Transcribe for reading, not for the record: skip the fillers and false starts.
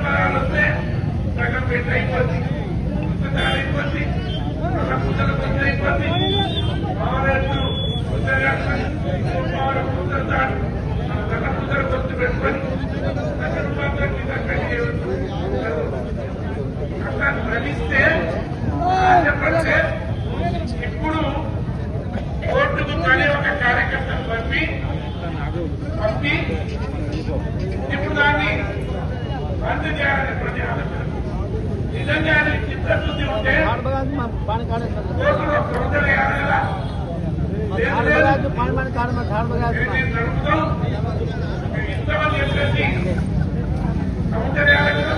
పదాలు వస్తే సగం పెట్టి అయిపోద్ది, పుస్తకాలు అయిపోద్ది, పూజల గుర్తు అయిపోద్ది, మారేట్లు పుస్తకాలు పూజల గుర్తు పెట్టుకొని సగం మాత్రం అట్లా భ్రమిస్తే చెప్పండి. ఇప్పుడు కోర్టుకు కానీ ఒక కార్యకర్తను పంపి ఇప్పుడు దాన్ని రద్దు చేయాలని ప్రతి ఆలోచన. నిజంగా చిత్తశుద్ధి ఉంటే కోర్టులో ప్రవర్తన చేయాలి కదా. ఇస్తామని చెప్పేసి ప్రవర్తన చేయాలి కదా.